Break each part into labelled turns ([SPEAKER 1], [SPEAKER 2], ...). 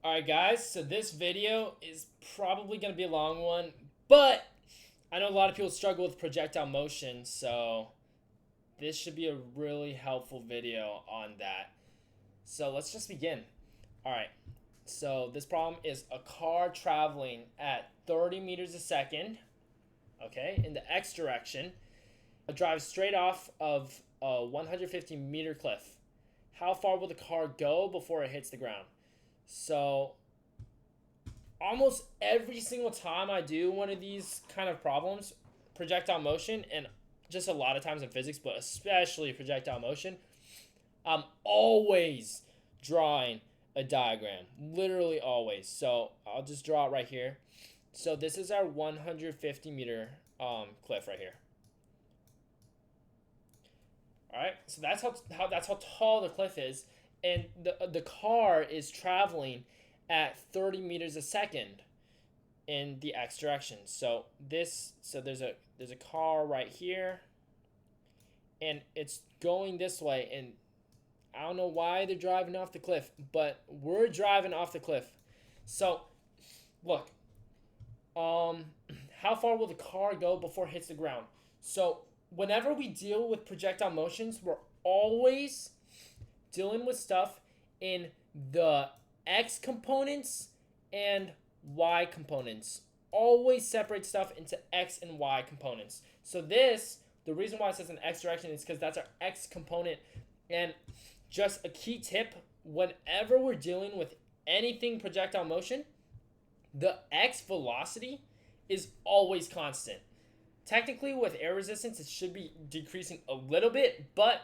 [SPEAKER 1] Alright guys, so this video is probably going to be a long one, but I know a lot of people struggle with projectile motion, so this should be a really helpful video on that. So let's just begin. Alright, so this problem is a car traveling at 30 meters a second, okay, in the x direction. It drives straight off of a 150 meter cliff. How far will the car go before it hits the ground? So almost every single time I do one of these kind of problems, projectile motion, and just a lot of times in physics, but especially projectile motion, I'm always drawing a diagram. Literally always. So I'll just draw it right here. So this is our 150 meter cliff right here. All right, so that's how tall the cliff is, and the car is traveling at 30 meters a second in the x direction. So there's a car right here, and it's going this way, and I don't know why they're driving off the cliff, but we're driving off the cliff. So look, how far will the car go before it hits the ground? So whenever we deal with projectile motions, we're always dealing with stuff in the x components and y components. Always separate stuff into x and y components. So the reason why it says an x direction is because that's our x component. And just a key tip, whenever we're dealing with anything projectile motion, the x velocity is always constant. Technically, with air resistance, it should be decreasing a little bit, but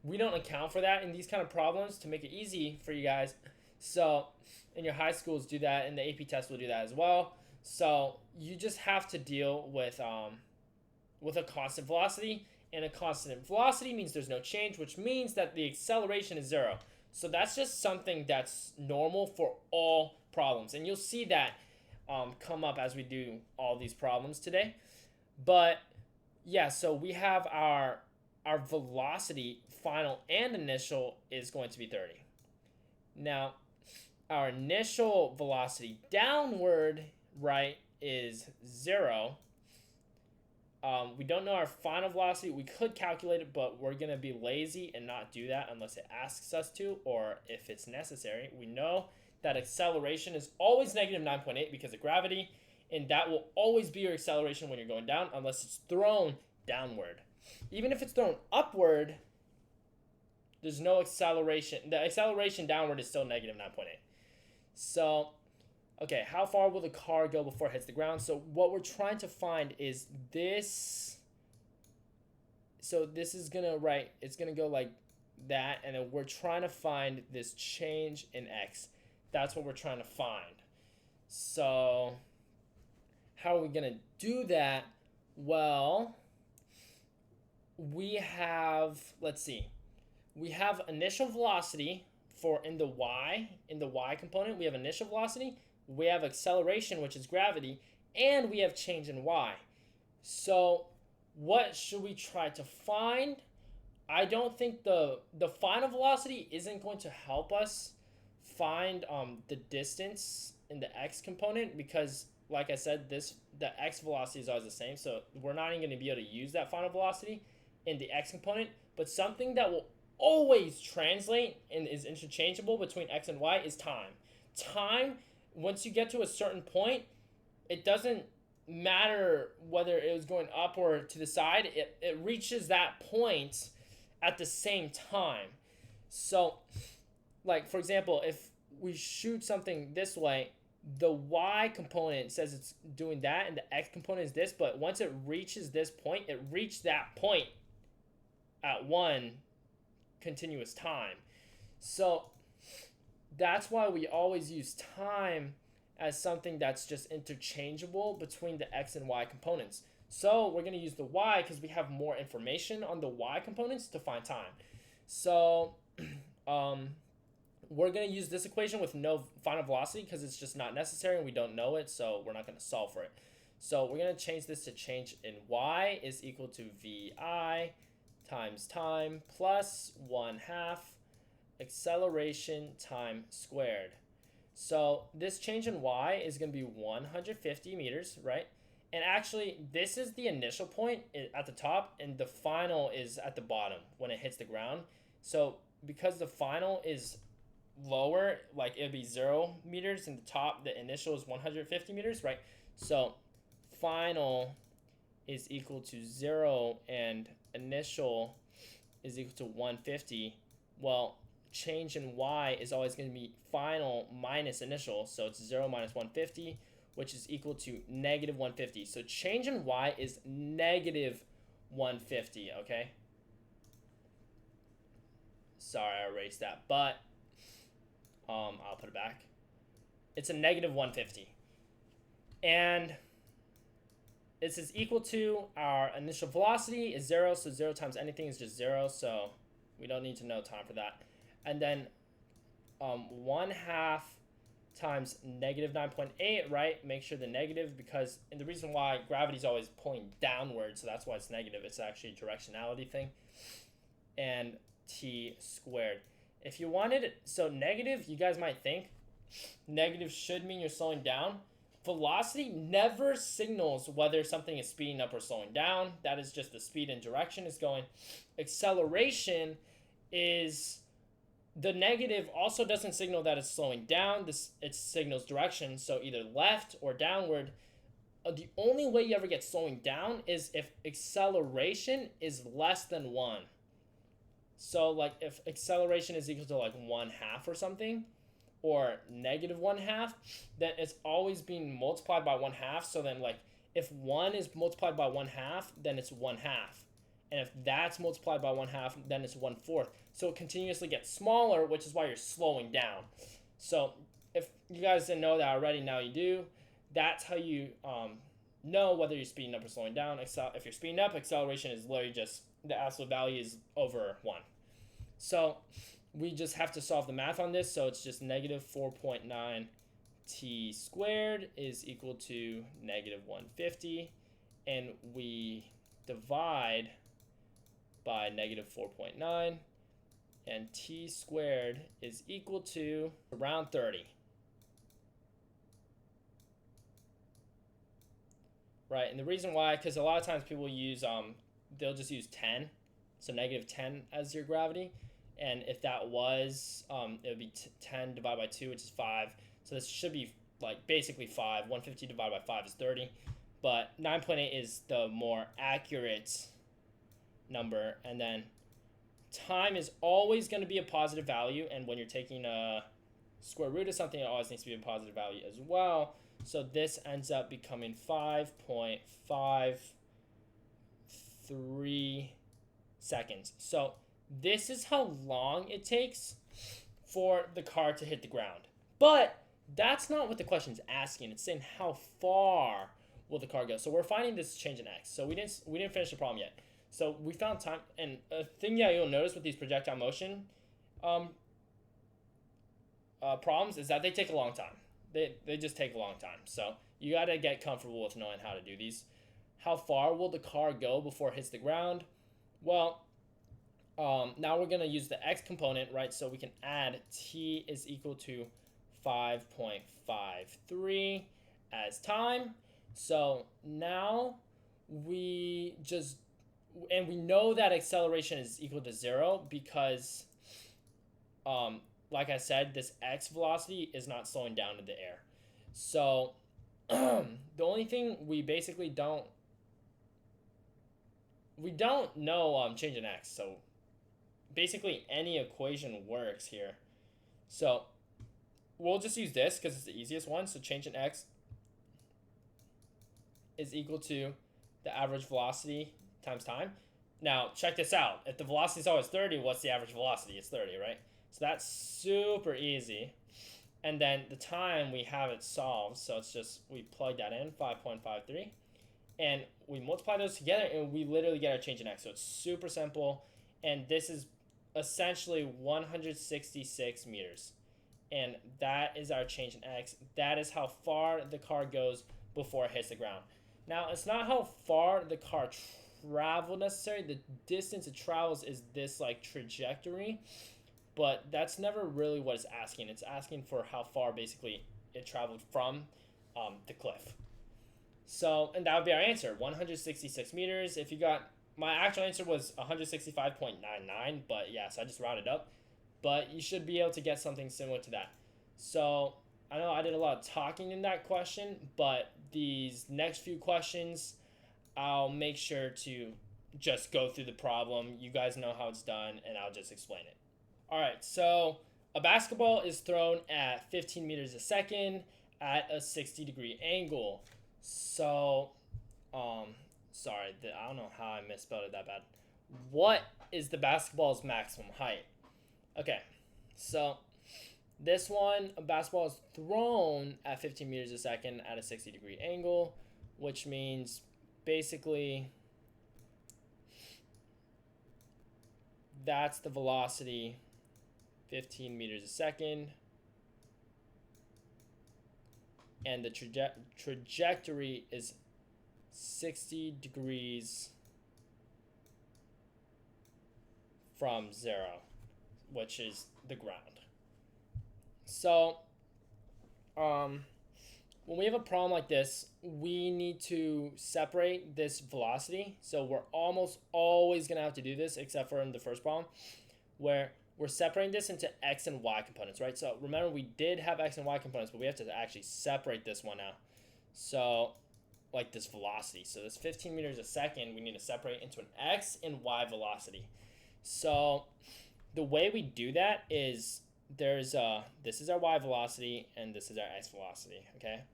[SPEAKER 1] we don't account for that in these kind of problems to make it easy for you guys. So, in your high schools do that, and the AP test will do that as well. So, you just have to deal with a constant velocity, and a constant velocity means there's no change, which means that the acceleration is zero. So, that's just something that's normal for all problems, and you'll see that come up as we do all these problems today. But yeah, so we have our velocity final and initial is going to be 30. Now, our initial velocity downward, right, is 0. We don't know our final velocity. We could calculate it, but we're going to be lazy and not do that unless it asks us to, or if it's necessary. We know that acceleration is always negative 9.8 because of gravity, and that will always be your acceleration when you're going down unless it's thrown downward. Even if it's thrown upward, there's no acceleration. The acceleration downward is still negative 9.8. So, okay, how far will the car go before it hits the ground? So what we're trying to find is this. So this is going to, right, it's going to go like that, and then we're trying to find this change in x. That's what we're trying to find. So how are we going to do that? Well, we have, let's see, we have initial velocity for in the y component. We have initial velocity, we have acceleration, which is gravity, and we have change in y. So what should we try to find? I don't think the final velocity isn't going to help us find the distance in the x component, because like I said, the x velocity is always the same, so we're not even going to be able to use that final velocity in the x component. But something that will always translate and is interchangeable between x and y is time. Time, once you get to a certain point, it doesn't matter whether it was going up or to the side, it reaches that point at the same time. So, like, for example, if we shoot something this way, the y component says it's doing that, and the x component is this, but once it reaches this point, it reached that point at one continuous time. So that's why we always use time as something that's just interchangeable between the x and y components. So we're going to use the y because we have more information on the y components to find time. So we're going to use this equation with no final velocity because it's just not necessary and we don't know it, so we're not going to solve for it. So we're going to change this to change in y is equal to vi times time plus 1/2 acceleration time squared. So this change in y is going to be 150 meters, right? And actually, this is the initial point at the top, and the final is at the bottom when it hits the ground. So because the final is lower, like it would be 0 meters, and the top, the initial is 150 meters, right? So final is equal to 0, and initial is equal to 150. Well, change in y is always going to be final minus initial, so it's 0 minus 150, which is equal to negative 150. So change in y is negative 150, okay? Sorry, I erased that, but I'll put it back. It's a negative 150. And this is equal to our initial velocity is 0, so 0 times anything is just 0, so we don't need to know time for that. And then 1/2 times negative 9.8, right? Make sure the negative, because, and the reason why gravity is always pulling downward, so that's why it's negative. It's actually a directionality thing. And t squared. If you wanted, so negative, you guys might think negative should mean you're slowing down. Velocity never signals whether something is speeding up or slowing down. That is just the speed and direction is going. Acceleration is, the negative also doesn't signal that it's slowing down. It signals direction, so either left or downward. The only way you ever get slowing down is if acceleration is less than 1. So like if acceleration is equal to like 1/2 or something, or negative 1/2, then it's always being multiplied by 1/2. So then like if 1 is multiplied by 1/2, then it's 1/2. And if that's multiplied by 1/2, then it's 1/4. So it continuously gets smaller, which is why you're slowing down. So if you guys didn't know that already, now you do. That's how you know whether you're speeding up or slowing down. If you're speeding up, acceleration is literally just the absolute value is over 1. So we just have to solve the math on this. So it's just negative 4.9 t squared is equal to negative 150. And we divide by negative 4.9. And t squared is equal to around 30. Right, and the reason why, because a lot of times people use, they'll just use 10. So negative 10 as your gravity. And if that was, it would be 10 divided by 2, which is 5. So this should be like basically 5. 150 divided by 5 is 30. But 9.8 is the more accurate number. And then time is always going to be a positive value. And when you're taking a square root of something, it always needs to be a positive value as well. So this ends up becoming 5.53 seconds. So this is how long it takes for the car to hit the ground. But that's not what the question's asking. It's saying how far will the car go. So we're finding this change in x. So we didn't finish the problem yet. So we found time, and a thing that you'll notice with these projectile motion problems is that they take a long time. They just take a long time. So you got to get comfortable with knowing how to do these. How far will the car go before it hits the ground? Well, now we're going to use the x component, right? So we can add t is equal to 5.53 as time. So now we just, and we know that acceleration is equal to 0 because like I said, this x velocity is not slowing down in the air. So the only thing we basically don't know change in x. So basically any equation works here. So we'll just use this because it's the easiest one. So change in x is equal to the average velocity times time. Now check this out. If the velocity is always 30, what's the average velocity? It's 30, right? So that's super easy. And then the time, we have it solved. So it's just, we plug that in, 5.53. And we multiply those together and we literally get our change in x. So it's super simple. And this is essentially 166 meters. And that is our change in x. That is how far the car goes before it hits the ground. Now, it's not how far the car traveled necessarily. The distance it travels is this like trajectory. but that's never really what it's asking. It's asking for how far basically it traveled from the cliff. So, and that would be our answer, 166 meters. If you got, my actual answer was 165.99, but yeah, so I just rounded up. But you should be able to get something similar to that. So, I know I did a lot of talking in that question, but these next few questions, I'll make sure to just go through the problem. You guys know how it's done, and I'll just explain it. All right, so a basketball is thrown at 15 meters a second at a 60-degree angle. So, sorry, I don't know how I misspelled it that bad. What is the basketball's maximum height? Okay, so this one, a basketball is thrown at 15 meters a second at a 60-degree angle, which means basically that's the velocity, 15 meters a second, and the trajectory is 60 degrees from 0, which is the ground. So, when we have a problem like this, we need to separate this velocity. So we're almost always going to have to do this, except for in the first problem, where we're separating this into x and y components, right? So remember, we did have x and y components, but we have to actually separate this one out. So, like this velocity. So this 15 meters a second, we need to separate into an x and y velocity. So the way we do that is this is our y velocity and this is our x velocity, okay?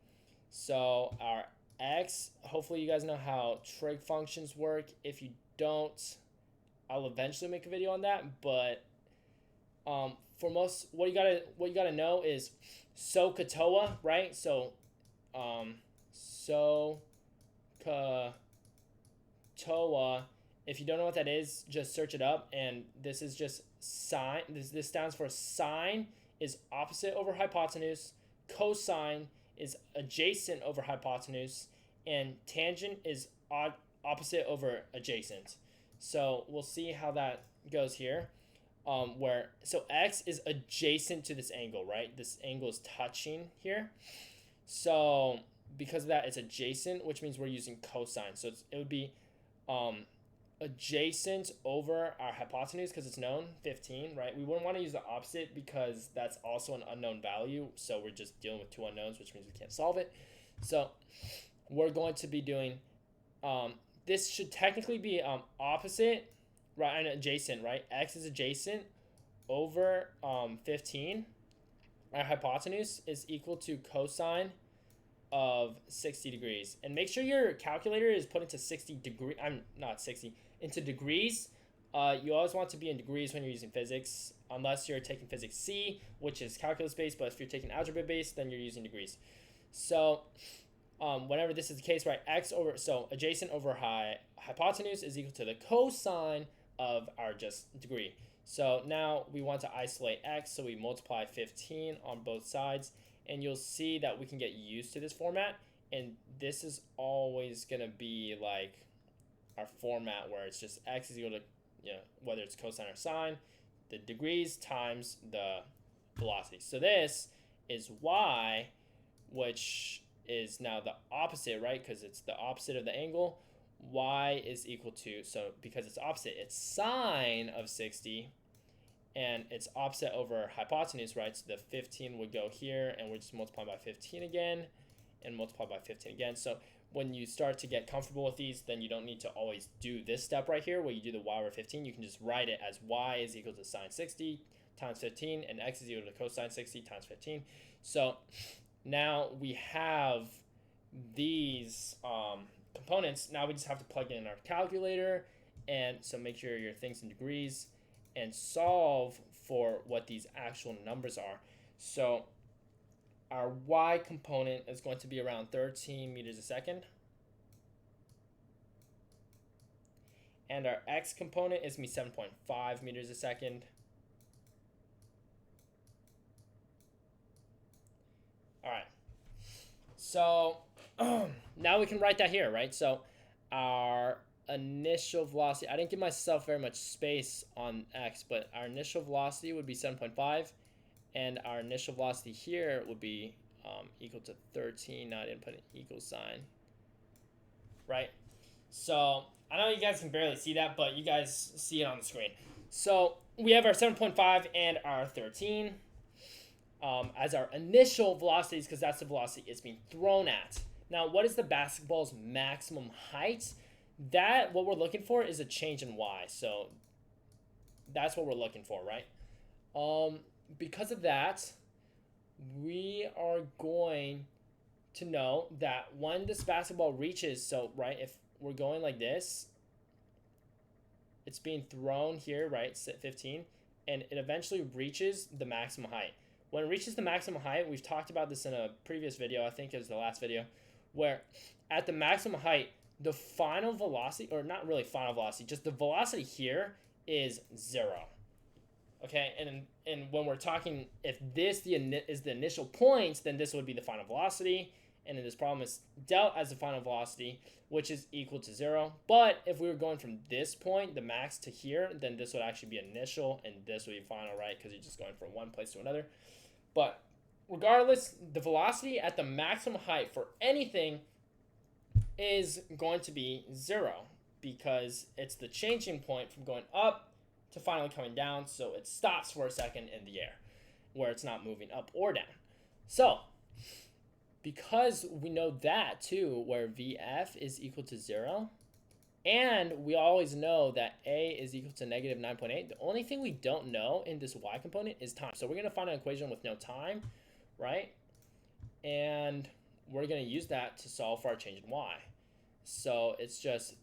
[SPEAKER 1] So our x, hopefully you guys know how trig functions work. If you don't, I'll eventually make a video on that, but for most, what you gotta know is SOHCAHTOA, right? So SOHCAHTOA. If you don't know what that is, just search it up. And this is just sine. This stands for sine is opposite over hypotenuse, cosine is adjacent over hypotenuse, and tangent is opposite over adjacent. So we'll see how that goes here. So x is adjacent to this angle, right? This angle is touching here. So because of that, it's adjacent, which means we're using cosine. So it would be adjacent over our hypotenuse because it's known, 15, right? We wouldn't want to use the opposite because that's also an unknown value. So we're just dealing with two unknowns, which means we can't solve it. So we're going to be doing, this should technically be opposite, right, and adjacent, right? X is adjacent over 15. Our hypotenuse is equal to cosine of 60 degrees. And make sure your calculator is put into 60 degree. I'm not 60 into degrees. You always want to be in degrees when you're using physics, unless you're taking physics C, which is calculus based. But if you're taking algebra based, then you're using degrees. So whenever this is the case, right, x over, so adjacent over hypotenuse is equal to the cosine of our just degree. So now we want to isolate x, so we multiply 15 on both sides, and you'll see that we can get used to this format, and this is always going to be like our format where it's just x is equal to, whether it's cosine or sine, the degrees times the velocity. So this is y, which is now the opposite, right? Because it's the opposite of the angle. Y is equal to, so because it's opposite, it's sine of 60, and it's opposite over hypotenuse, right? So the 15 would go here, and we're just multiplying by 15 again, and multiply by 15 again. So when you start to get comfortable with these, then you don't need to always do this step right here where you do the y over 15. You can just write it as y is equal to sine 60 times 15, and x is equal to cosine 60 times 15. So now we have these components. Now we just have to plug in our calculator, and so make sure your thing's in degrees and solve for what these actual numbers are. So our y component is going to be around 13 meters a second, and our x component is going to be 7.5 meters a second. All right, so now we can write that here, right? So our initial velocity, I didn't give myself very much space on x, but our initial velocity would be 7.5, and our initial velocity here would be equal to 13. Now I didn't put an equal sign, right? So I know you guys can barely see that, but you guys see it on the screen. So we have our 7.5 and our 13 as our initial velocities, because that's the velocity it's being thrown at. Now, what is the basketball's maximum height? That, what we're looking for is a change in y. So that's what we're looking for, right? Because of that, we are going to know that when this basketball reaches, so right, if we're going like this, it's being thrown here, right, 15, and it eventually reaches the maximum height. When it reaches the maximum height, we've talked about this in a previous video, I think it was the last video, where at the maximum height, the final velocity, or not really final velocity, just the velocity here is 0. Okay, and when we're talking, if this is the initial point, then this would be the final velocity, and then this problem is dealt as the final velocity, which is equal to 0. But if we were going from this point, the max, to here, then this would actually be initial, and this would be final, right? Because you're just going from one place to another. But regardless, the velocity at the maximum height for anything is going to be 0, because it's the changing point from going up to finally coming down, so it stops for a second in the air, where it's not moving up or down. So, because we know that too, where VF is equal to 0, and we always know that A is equal to negative 9.8, the only thing we don't know in this y component is time. So we're going to find an equation with no time, right? And we're going to use that to solve for our change in y. So it's just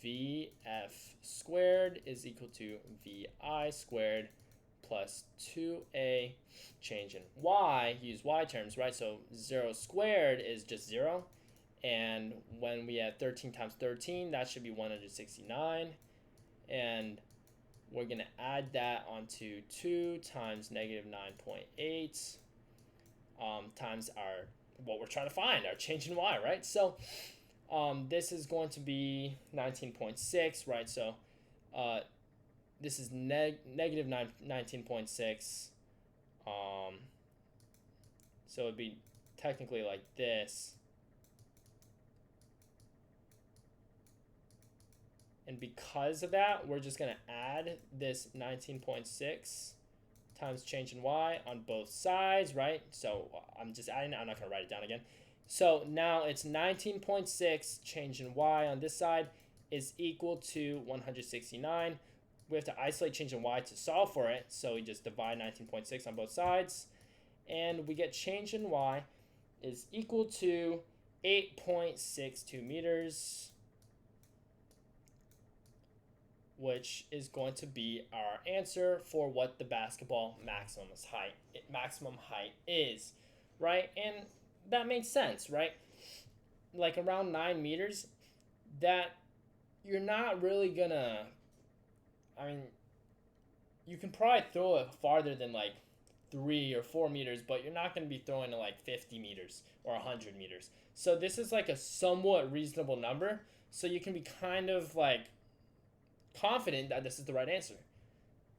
[SPEAKER 1] VF squared is equal to VI squared plus 2a change in y. Use y terms, right? So 0 squared is just 0. And when we have 13 times 13, that should be 169. And we're going to add that onto 2 times negative 9.8 times our, what we're trying to find, our change in y, right? So this is going to be 19.6, right? So this is negative 19.6. So it would be technically like this. And because of that, we're just going to add this 19.6 times change in y on both sides, right? So I'm just adding it. I'm not going to write it down again. So now it's 19.6 change in y on this side is equal to 169. We have to isolate change in y to solve for it. So we just divide 19.6 on both sides. And we get change in y is equal to 8.62 meters, which is going to be our answer for what the basketball maximum height is, right? And that makes sense, right? Like around 9 meters, that you're not really gonna, I mean, you can probably throw it farther than like 3 or 4 meters, but you're not going to be throwing it like 50 meters or 100 meters. So this is like a somewhat reasonable number, so you can be kind of like confident that this is the right answer.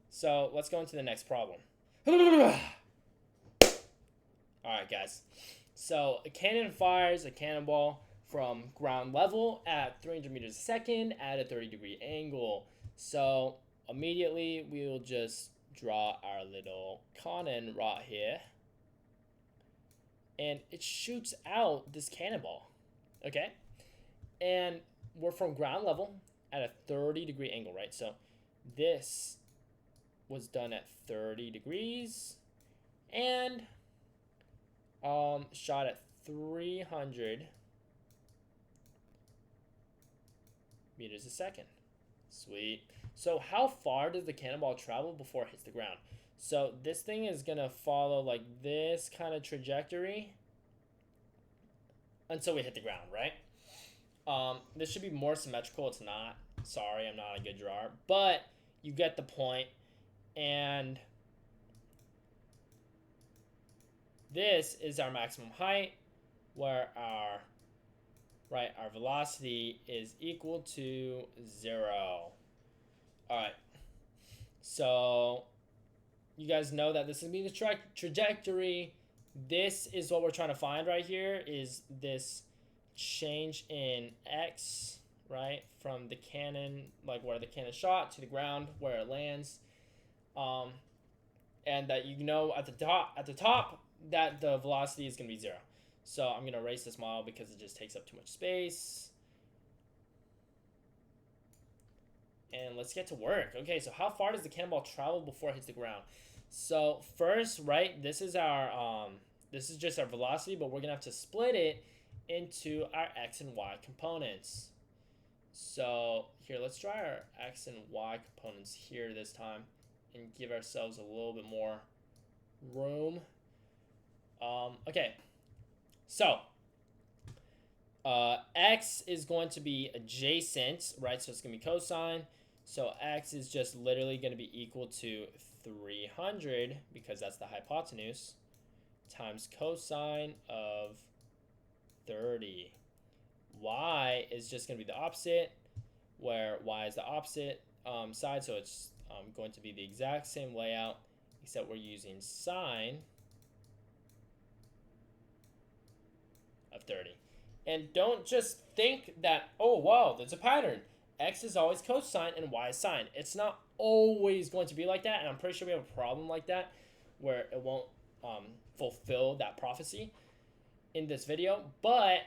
[SPEAKER 1] So let's go into the next problem. Alright guys, so a cannon fires a cannonball from ground level at 300 meters a second at a 30-degree angle. So immediately we will just draw our little cannon right here, and it shoots out this cannonball, okay? And we're from ground level at a 30-degree angle, right? So this was done at 30 degrees and shot at 300 meters a second. Sweet. So how far does the cannonball travel before it hits the ground? So this thing is going to follow like this kind of trajectory until we hit the ground, right? This should be more symmetrical. It's not. Sorry, I'm not a good drawer. But you get the point. And this is our maximum height, where our right, our velocity is equal to 0. All right, so you guys know that this is going to be the trajectory. This is what we're trying to find right here, is this change in x, right, from the cannon, like where the cannon shot, to the ground where it lands. And that you know at the top that the velocity is going to be 0. So I'm going to erase this model because it just takes up too much space. And let's get to work. Okay, so how far does the cannonball travel before it hits the ground? So first, right, this is just our velocity, but we're gonna have to split it into our x and y components. So here, let's try our x and y components here this time and give ourselves a little bit more room. Okay, so x is going to be adjacent, right? So it's gonna be cosine. So x is just literally going to be equal to 300, because that's the hypotenuse, times cosine of 30. Y is just going to be the opposite, where y is the opposite side, so it's going to be the exact same layout, except we're using sine of 30. And don't just think that, oh, wow, there's a pattern. X is always cosine and y is sine. It's not always going to be like that, and I'm pretty sure we have a problem like that where it won't fulfill that prophecy in this video. But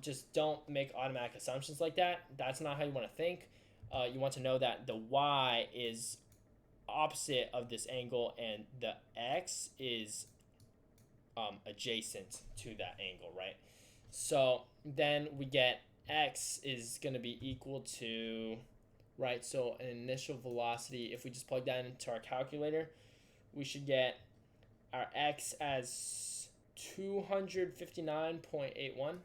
[SPEAKER 1] just don't make automatic assumptions like that. That's not how you want to think. You want to know that the y is opposite of this angle and the x is adjacent to that angle, right? So then we get x is going to be equal to, right, so an initial velocity, if we just plug that into our calculator, we should get our x as 259.81.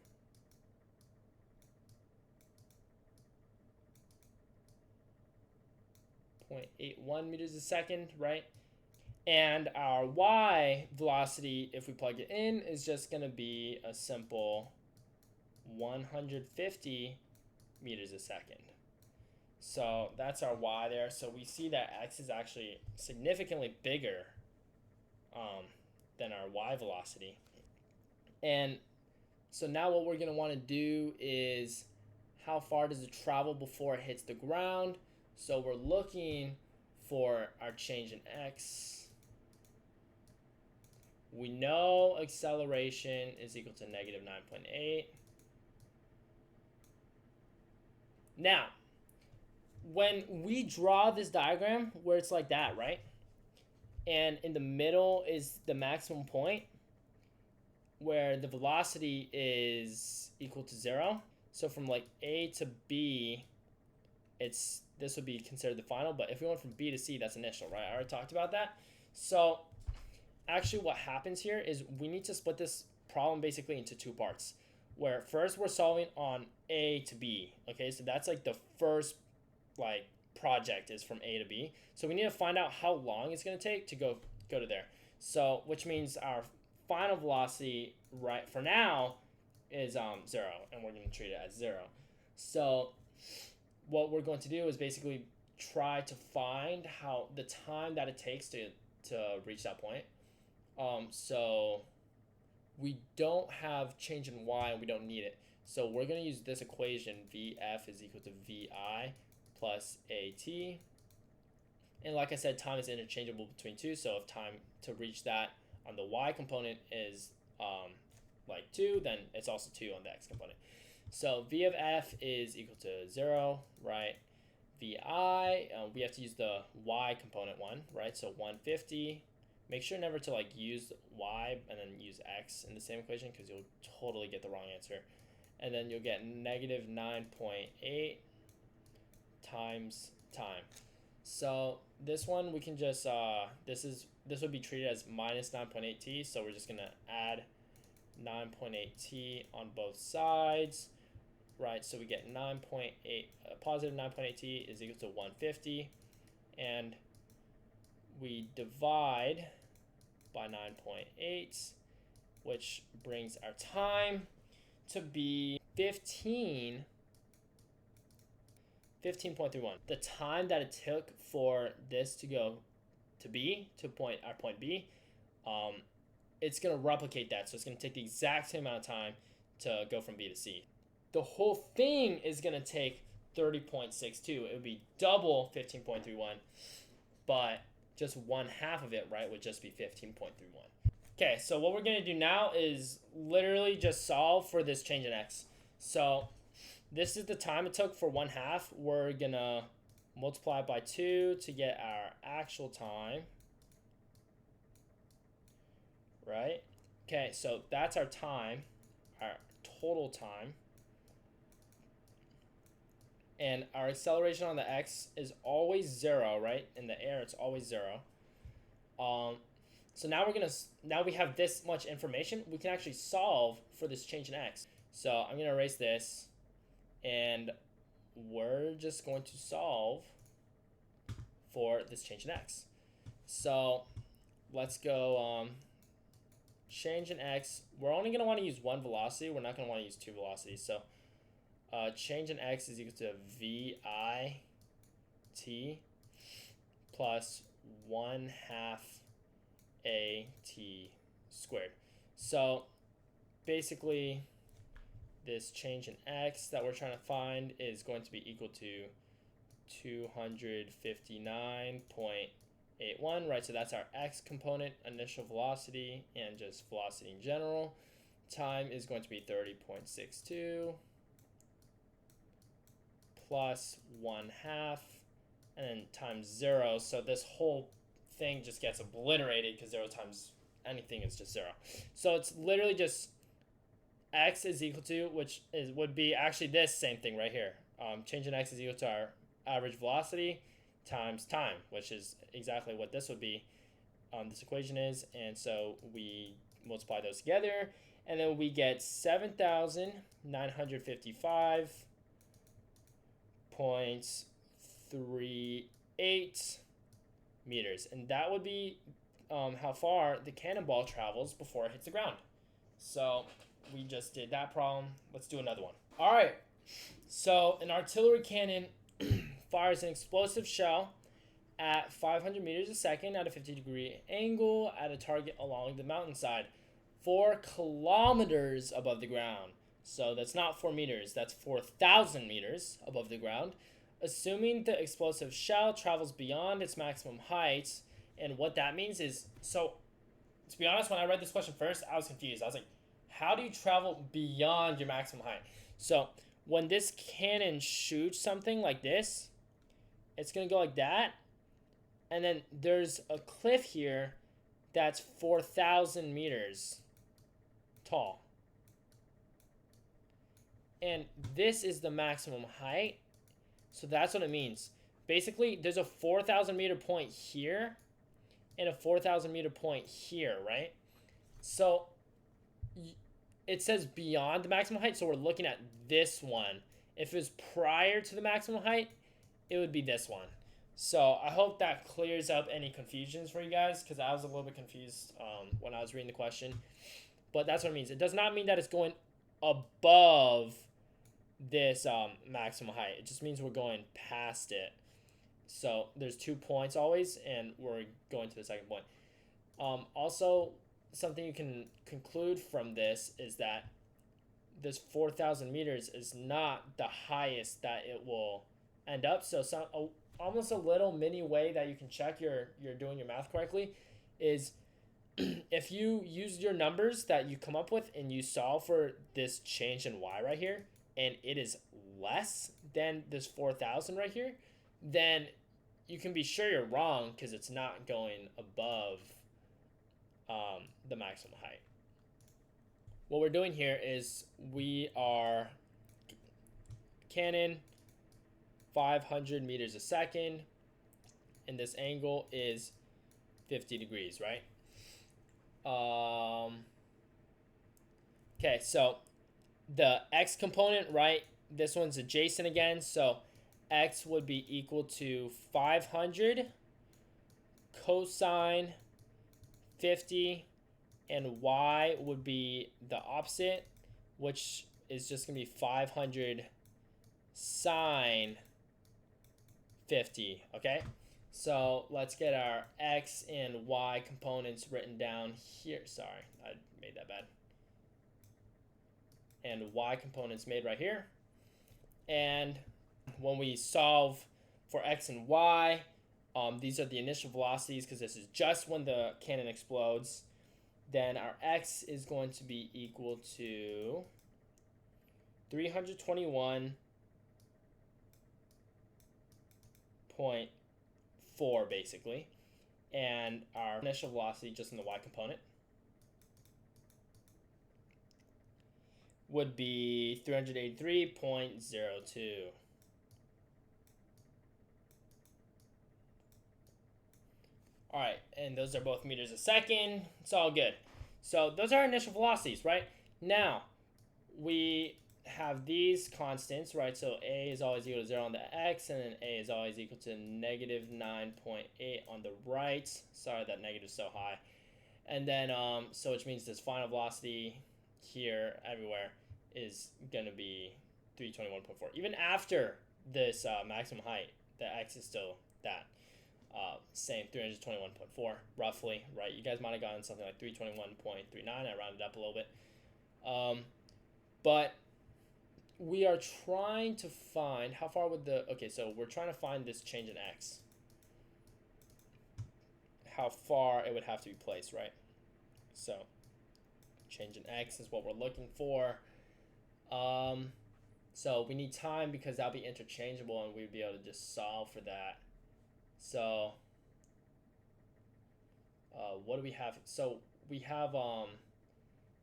[SPEAKER 1] meters a second, right? And our y velocity, if we plug it in, is just going to be a simple 150 meters a second. So that's our y there. So we see that x is actually significantly bigger than our y velocity. And so now what we're going to want to do is how far does it travel before it hits the ground. So we're looking for our change in x. We know acceleration is equal to negative 9.8. Now, when we draw this diagram where it's like that, right? And in the middle is the maximum point where the velocity is equal to 0. So from like A to B, this would be considered the final. But if we went from B to C, that's initial, right? I already talked about that. So actually what happens here is we need to split this problem basically into two parts, where first we're solving on A to B. Okay, so that's like the first like project is from A to B. So we need to find out how long it's going to take to go to there. So which means our final velocity right for now is 0, and we're going to treat it as 0. So what we're going to do is basically try to find how the time that it takes to reach that point. So we don't have change in y and we don't need it. So we're going to use this equation, VF is equal to VI plus AT. And like I said, time is interchangeable between two. So if time to reach that on the y component is like 2, then it's also 2 on the x component. So V of F is equal to 0, right? VI, we have to use the y component one, right? So 150. Make sure never to like use y and then use x in the same equation, because you'll totally get the wrong answer. And then you'll get negative 9.8 times time. So this one we can just this would be treated as minus 9.8t. So we're just gonna add 9.8t on both sides, right? So we get 9.8 positive 9.8t is equal to 150, and we divide by 9.8, which brings our time to be 15.31. The time that it took for this to go to B, to point B, it's going to replicate that. So it's going to take the exact same amount of time to go from B to C. The whole thing is going to take 30.62. It would be double 15.31, but just 1/2 of it, right, would just be 15.31. Okay, so what we're going to do now is literally just solve for this change in x. So this is the time it took for 1/2. We're going to multiply by 2 to get our actual time. Right? Okay, so that's our time, our total time. And our acceleration on the x is always 0, right? In the air, it's always 0. So now now we have this much information. We can actually solve for this change in x. So I'm gonna erase this, and we're just going to solve for this change in x. So let's go change in x. We're only going to want to use one velocity. We're not going to want to use two velocities. So change in x is equal to VIT plus 1/2 AT squared. So basically, this change in x that we're trying to find is going to be equal to 259.81, right? So that's our x component, initial velocity, and just velocity in general. Time is going to be 30.62 plus 1/2, and then times 0. So this whole thing just gets obliterated because 0 times anything is just 0. So it's literally just x is equal to, which would be actually this same thing right here. Change in x is equal to our average velocity times time, which is exactly what this would be. This equation is, and so we multiply those together, and then we get 7,955.38 meters, and that would be how far the cannonball travels before it hits the ground. So we just did that problem. Let's do another one. All right. So an artillery cannon fires an explosive shell at 500 meters a second at a 50-degree angle at a target along the mountainside 4 kilometers above the ground. So that's not 4 meters, that's 4,000 meters above the ground. Assuming the explosive shell travels beyond its maximum height, and what that means is, so to be honest, when I read this question first, I was confused. I was like, how do you travel beyond your maximum height? So when this cannon shoots something like this, it's going to go like that. And then there's a cliff here that's 4,000 meters tall. And this is the maximum height. So that's what it means. Basically, there's a 4,000 meter point here and a 4,000 meter point here, right? So it says beyond the maximum height, so we're looking at this one. If it was prior to the maximum height, it would be this one. So I hope that clears up any confusions for you guys, because I was a little bit confused when I was reading the question. But that's what it means. It does not mean that it's going above this maximum height. It just means we're going past it. So there's 2 points always, and we're going to the second point. Also, something you can conclude from this is that this 4,000 meters is not the highest that it will end up. So almost a little mini way that you can check you're doing your math correctly is if you use your numbers that you come up with and you solve for this change in y right here, and it is less than this 4,000 right here, then you can be sure you're wrong because it's not going above the maximum height. What we're doing here is we are cannon 500 meters a second, and this angle is 50 degrees, right? Okay, so the x component, right? This one's adjacent again, so x would be equal to 500 cosine 50, and y would be the opposite, which is just going to be 500 sine 50, okay? So let's get our x and y components written down here. Sorry, I made that bad. And y components made right here. And when we solve for x and y, these are the initial velocities because this is just when the cannon explodes. Then our x is going to be equal to 321.4 basically. And our initial velocity just in the y component would be 383.02. All right, and those are both meters a second. It's all good. So those are our initial velocities, right? Now, we have these constants, right? So a is always equal to 0 on the x, and then a is always equal to negative 9.8 on the right. Sorry, that negative is so high. And then, so which means this final velocity here, everywhere, is going to be 321.4. Even after this maximum height, the x is still that. Same 321.4 roughly, right? You guys might have gotten something like 321.39. I rounded up a little bit. But we are trying to find how far would the, okay, so we're trying to find this change in x. How far it would have to be placed, right? So change in x is what we're looking for. So we need time because that'll be interchangeable and we'd be able to just solve for that. So what do we have? So we have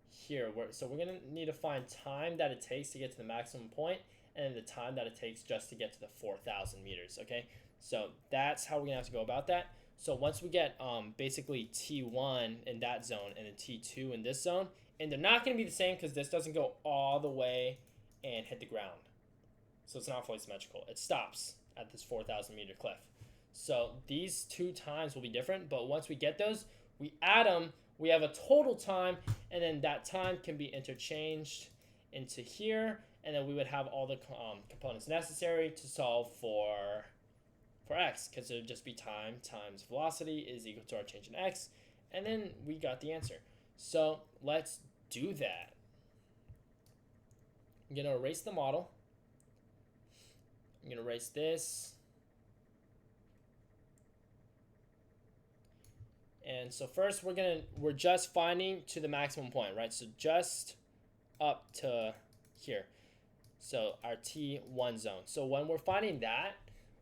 [SPEAKER 1] here, so we're gonna need to find time that it takes to get to the maximum point, and then the time that it takes just to get to the 4,000 meters. Okay, so that's how we're gonna have to go about that. So once we get basically T1 in that zone and then T2 in this zone, and they're not gonna be the same because this doesn't go all the way and hit the ground, so it's not fully symmetrical. It stops at this 4,000 meter cliff. So these two times will be different, but once we get those, we add them, we have a total time, and then that time can be interchanged into here, and then we would have all the components necessary to solve for x, because it would just be time times velocity is equal to our change in x, and then we got the answer. So let's do that. I'm going to erase the model. I'm going to erase this. And so first we're just finding to the maximum point, right? So just up to here. So our T1 zone. So when we're finding that,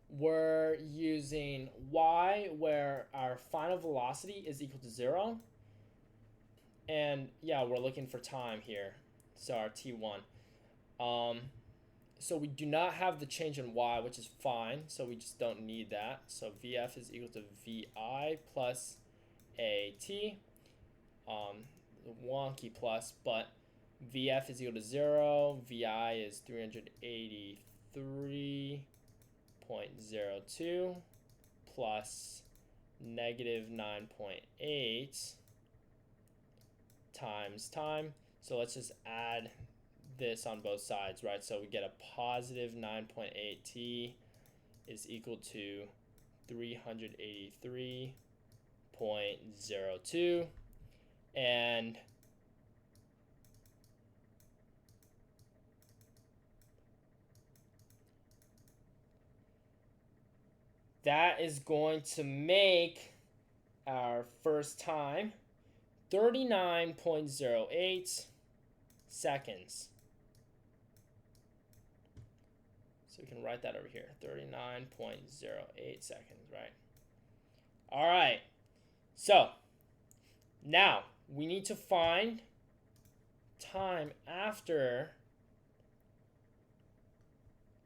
[SPEAKER 1] we're using y where our final velocity is equal to 0. And yeah, we're looking for time here. So our T1. So we do not have the change in y, which is fine. So we just don't need that. So VF is equal to VI plus AT, wonky plus, but VF is equal to 0, VI is 383.02 plus negative 9.8 times time. So let's just add this on both sides, right? So we get a positive 9.8 T is equal to 383.02, and that is going to make our first time 39.08 seconds. So we can write that over here, 39.08 seconds, right? All right, so now we need to find time after.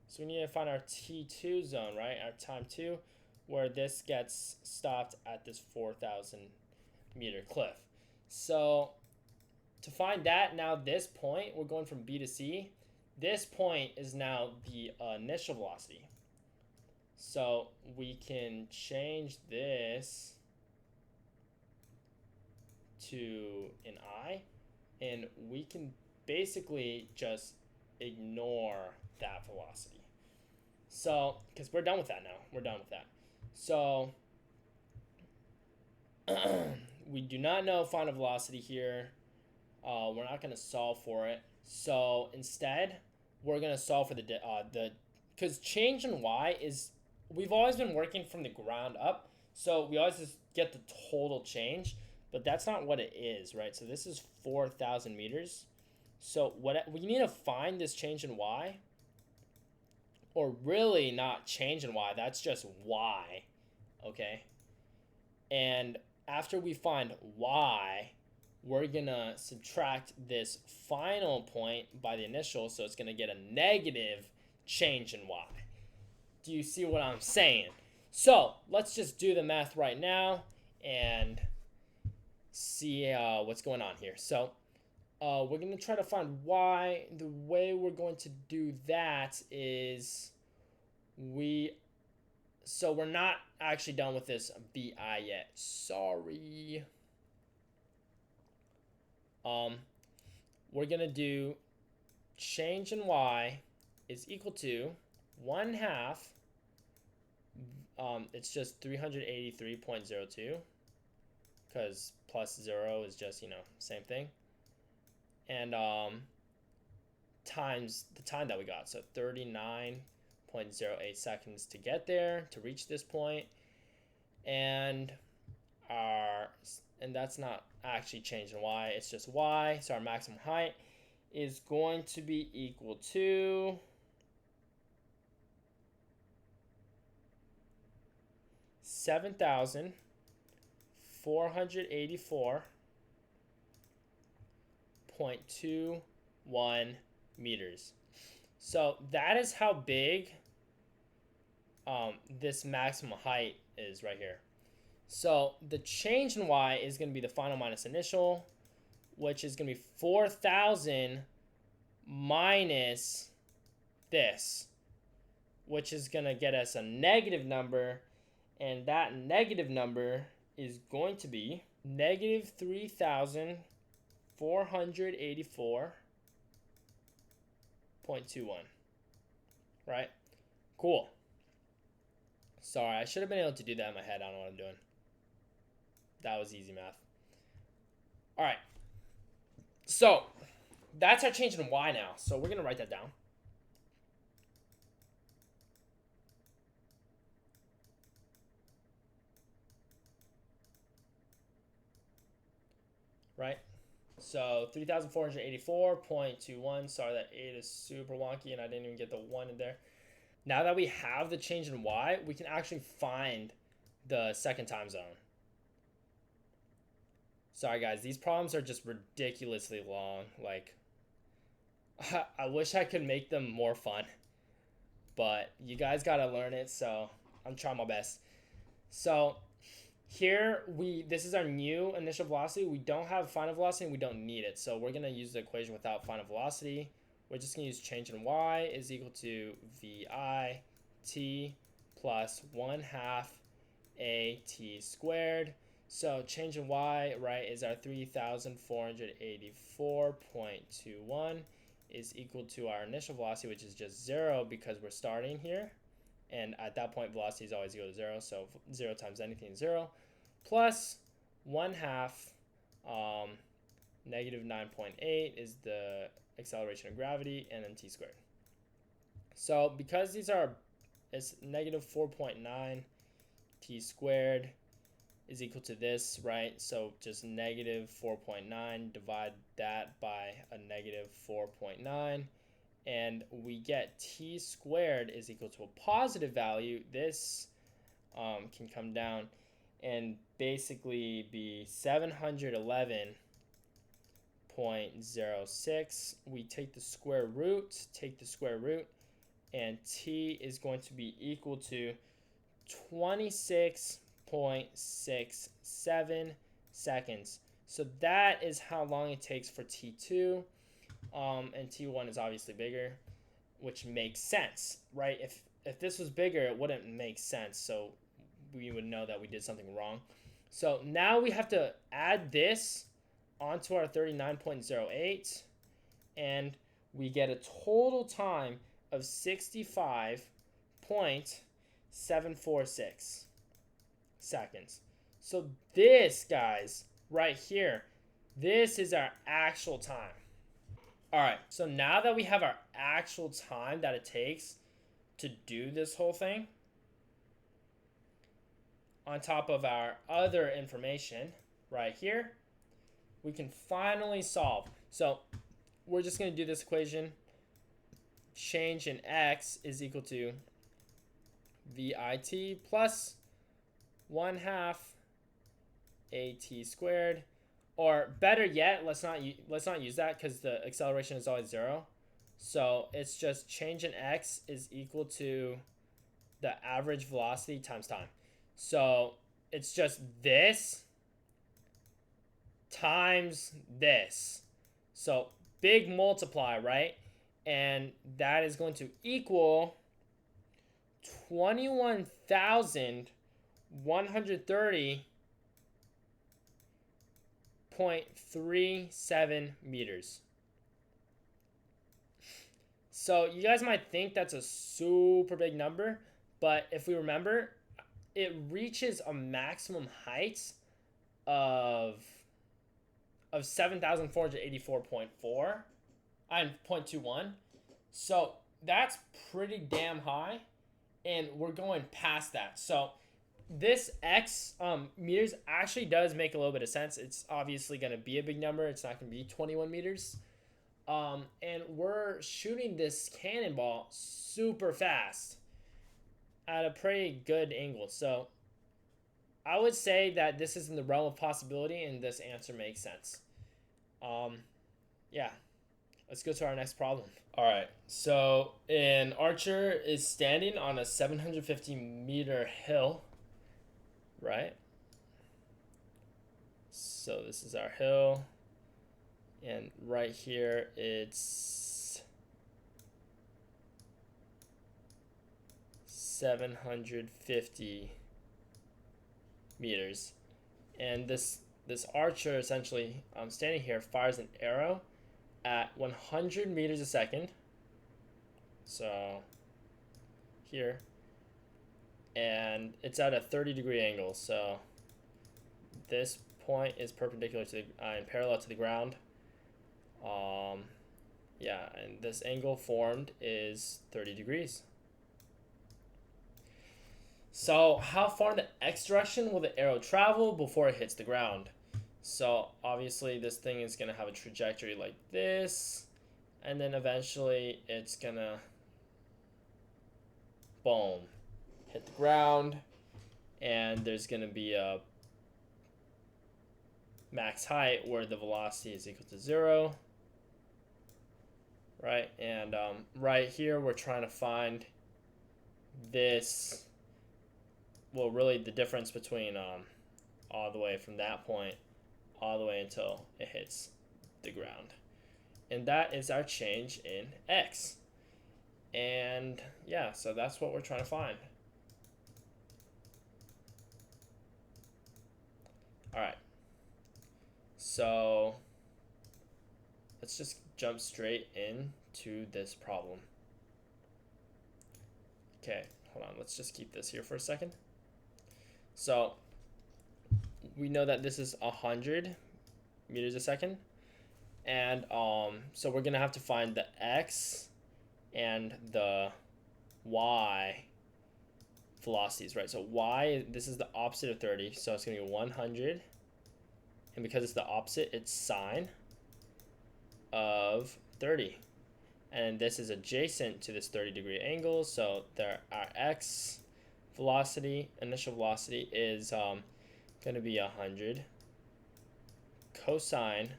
[SPEAKER 1] So we need to find our T2 zone, right? Our time 2, where this gets stopped at this 4,000 meter cliff. So to find that, now this point, we're going from B to C. This point is now the initial velocity. So we can change this to an I, and we can basically just ignore that velocity. So, because we're done with that now. We're done with that. So, we do not know final velocity here. We're not going to solve for it. So, instead, we're going to solve for because change in y is, we've always been working from the ground up. So, we always just get the total change. But that's not what it is, right? So, this is 4,000 meters. So, we need to find this change in y, or really not change in y, that's just y, okay? And after we find y, we're gonna subtract this final point by the initial, so it's gonna get a negative change in y. Do you see what I'm saying? So let's just do the math right now and see what's going on here. So we're going to try to find y. The way we're going to do that is we're not actually done with this BI yet. Sorry. We're going to do change in y is equal to 1/2. It's just 383.02 because plus 0 is just, same thing. And times the time that we got. So 39.08 seconds to get there, to reach this point. And that's not actually changing y, it's just y. So our maximum height is going to be equal to 7,484.21 meters. So that is how big this maximum height is right here. So the change in y is going to be the final minus initial, which is going to be 4,000 minus this, which is going to get us a negative number. And that negative number is going to be negative 3,484.21. Right? Cool. Sorry, I should have been able to do that in my head. I don't know what I'm doing. That was easy math. All right. So that's our change in y now. So we're going to write that down. Right? So 3,484.21. Sorry, that 8 is super wonky and I didn't even get the 1 in there. Now that we have the change in y, we can actually find the second time zone. Sorry guys, these problems are just ridiculously long. Like, I wish I could make them more fun, but you guys gotta learn it, so I'm trying my best. So here this is our new initial velocity. We don't have final velocity and we don't need it, so we're gonna use the equation without final velocity. We're just gonna use change in y is equal to vi t plus 1/2 a t squared. So change in y, right, is our 3,484.21 is equal to our initial velocity, which is just 0 because we're starting here. And at that point, velocity is always equal to 0. So 0 times anything is 0. Plus 1/2 negative 9.8 is the acceleration of gravity, and then t squared. So because it's negative 4.9 t squared is equal to this, right? So just negative 4.9, divide that by a negative 4.9, and we get t squared is equal to a positive value. This can come down and basically be 711.06. We take the square root, and t is going to be equal to 26.67 seconds. So that is how long it takes for T2, and T1 is obviously bigger, which makes sense, right? If this was bigger, it wouldn't make sense, so we would know that we did something wrong. So now we have to add this onto our 39.08, and we get a total time of 65.746 seconds. So this, guys, right here, this is our actual time. All right, so now that we have our actual time that it takes to do this whole thing, on top of our other information right here, we can finally solve. So we're just going to do this equation. Change in x is equal to VIT plus 1/2 AT squared. Or better yet, let's not use that because the acceleration is always 0. So it's just change in x is equal to the average velocity times time. So it's just this times this. So big multiply, right? And that is going to equal 21,130.37 meters. So you guys might think that's a super big number, but if we remember, it reaches a maximum height of 7,484.4 and 0.21. So that's pretty damn high, and we're going past that. So this x meters actually does make a little bit of sense. It's obviously going to be a big number. It's not going to be 21 meters. And we're shooting this cannonball super fast at a pretty good angle. So I would say that this is in the realm of possibility, and this answer makes sense. Yeah, let's go to our next problem. All right, so an archer is standing on a 750-meter hill, right? So this is our hill, and right here it's 750 meters, and this archer essentially standing here fires an arrow at 100 meters a second, so here, and it's at a 30-degree angle. So this point is perpendicular to and parallel to the ground. Yeah, and this angle formed is 30 degrees. So how far in the x direction will the arrow travel before it hits the ground? So obviously this thing is going to have a trajectory like this, and then eventually it's going to, boom, hit the ground, and there's going to be a max height where the velocity is equal to 0. Right, and right here we're trying to find this, well, really the difference between all the way from that point all the way until it hits the ground, and that is our change in x. And yeah, so that's what we're trying to find. All right, so let's just jump straight into this problem. Okay, hold on, let's just keep this here for a second. So we know that this is 100 meters a second, and so we're gonna have to find the x and the y velocities, right? So y, this is the opposite of 30, so it's gonna be 100, and because it's the opposite, it's sine of 30, and this is adjacent to this 30-degree angle, so our x velocity, initial velocity, is going to be 100 cosine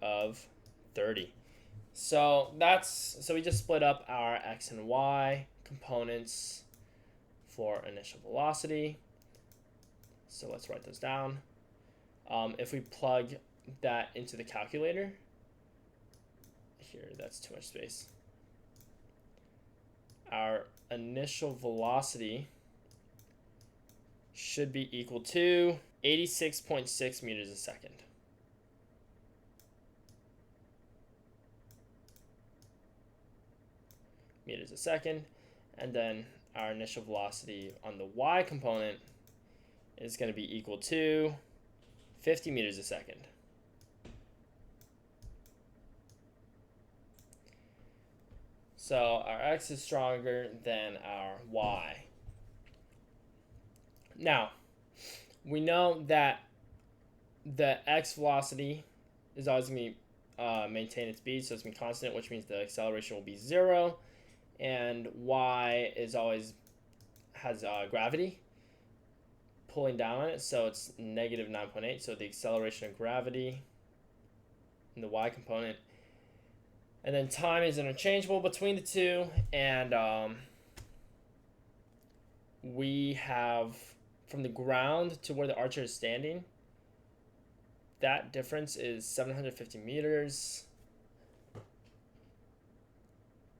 [SPEAKER 1] of 30. So we just split up our x and y components for initial velocity. So let's write those down. If we plug that into the calculator, here, that's too much space. Our initial velocity should be equal to 86.6 meters a second. meters a second. And then our initial velocity on the y component is going to be equal to 50 meters a second. So our x is stronger than our y. Now, we know that the x velocity is always going to maintain its speed, so it's going to be constant, which means the acceleration will be 0. And y is always has gravity pulling down on it, so it's negative 9.8. So the acceleration of gravity in the y component. And then time is interchangeable between the two, and we have from the ground to where the archer is standing, that difference is 750 meters.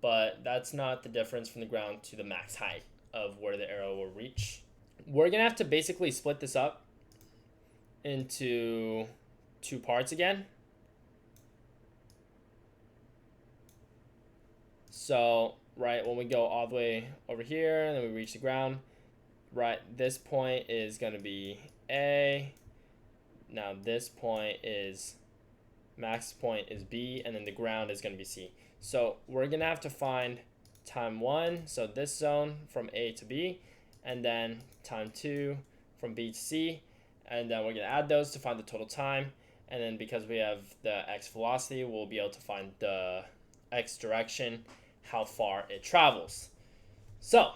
[SPEAKER 1] But that's not the difference from the ground to the max height of where the arrow will reach. We're going to have to basically split this up into two parts again. So, right, when we go all the way over here and then we reach the ground, right, this point is going to be A. Now this point is, max point is B, and then the ground is going to be C. So we're going to have to find time 1, so this zone from A to B, and then time 2 from B to C, and then we're going to add those to find the total time. And then because we have the x velocity, we'll be able to find the x direction, how far it travels. So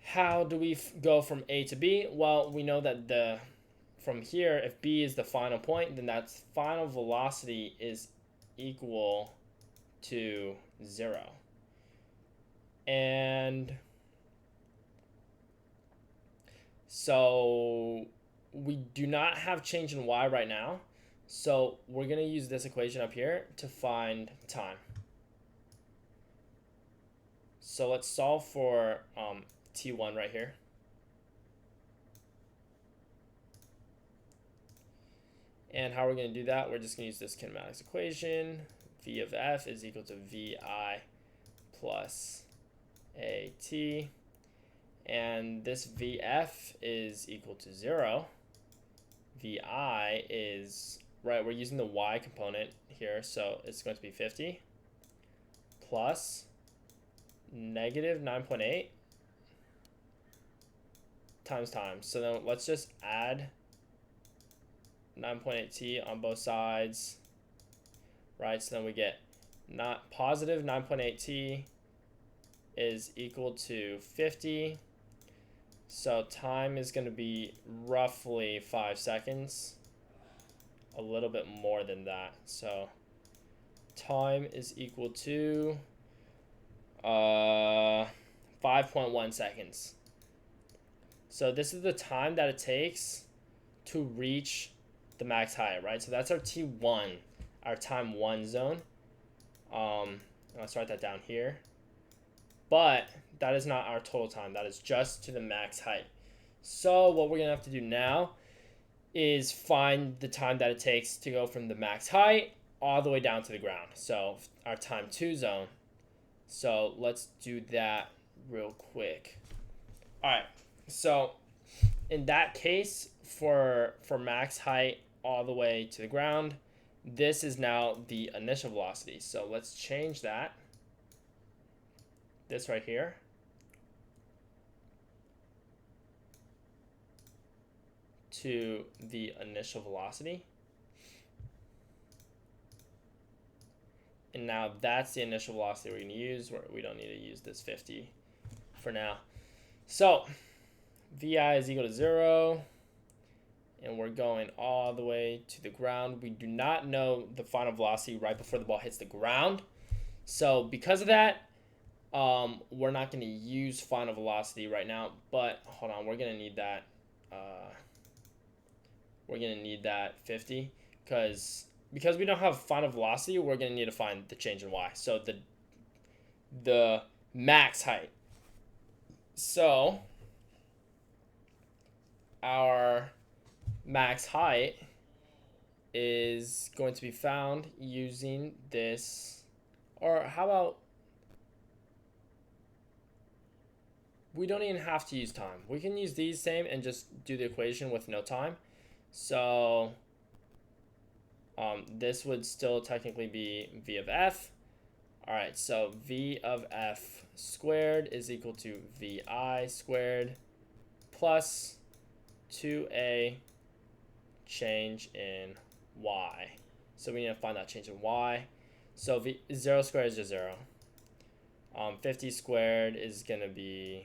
[SPEAKER 1] how do we go from A to B? Well, we know that from here, if B is the final point, then that final velocity is equal to 0. And so we do not have change in y right now, so we're going to use this equation up here to find time. So let's solve for t1 right here. And how we're going to do that, we're just going to use this kinematics equation. V of f is equal to vi plus at. And this vf is equal to 0. Vi is, right, we're using the y component here, so it's going to be 50 plus negative 9.8 times time. So then let's just add 9.8t on both sides, right? So then we get not positive 9.8t is equal to 50. So time is going to be roughly 5 seconds, a little bit more than that. So time is equal to 5.1 seconds. So this is the time that it takes to reach the max height, right? So that's our T1, our time 1 zone. Let's write that down here. But that is not our total time. That is just to the max height. So what we're going to have to do now is find the time that it takes to go from the max height all the way down to the ground. So our time 2 zone. So let's do that real quick. All right. So in that case, for max height all the way to the ground, this is now the initial velocity. So let's change that. This right here. To the initial velocity. And now that's the initial velocity we're going to use. We don't need to use this 50 for now. So Vi is equal to 0. And we're going all the way to the ground. We do not know the final velocity right before the ball hits the ground. So because of that, we're not going to use final velocity right now. But hold on, we're going to need that. We're going to need that 50 because we don't have final velocity. We're going to need to find the change in y. So the max height. So our max height is going to be found using this, or how about we don't even have to use time. We can use these same and just do the equation with no time. So this would still technically be v of f. All right, so v of f squared is equal to vi squared plus 2a change in y. So we need to find that change in y. So 0 squared is just 0. 50 squared is going to be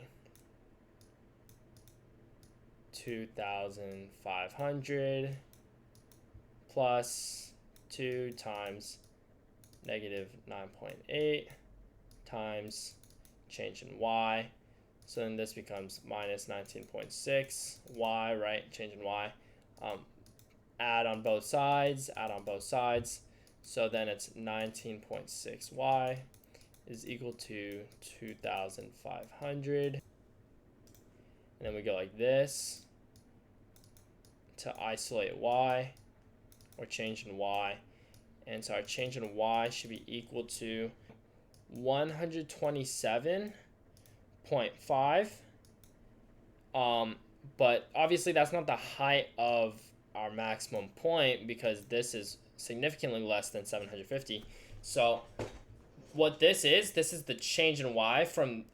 [SPEAKER 1] 2,500 plus 2 times negative 9.8 times change in y. So then this becomes minus 19.6 y, right? Change in y. Add on both sides, So then it's 19.6 y is equal to 2,500. And then we go like this to isolate y, or change in y. And so our change in y should be equal to 127.5. But obviously that's not the height of our maximum point, because this is significantly less than 750. So what this is the change in y from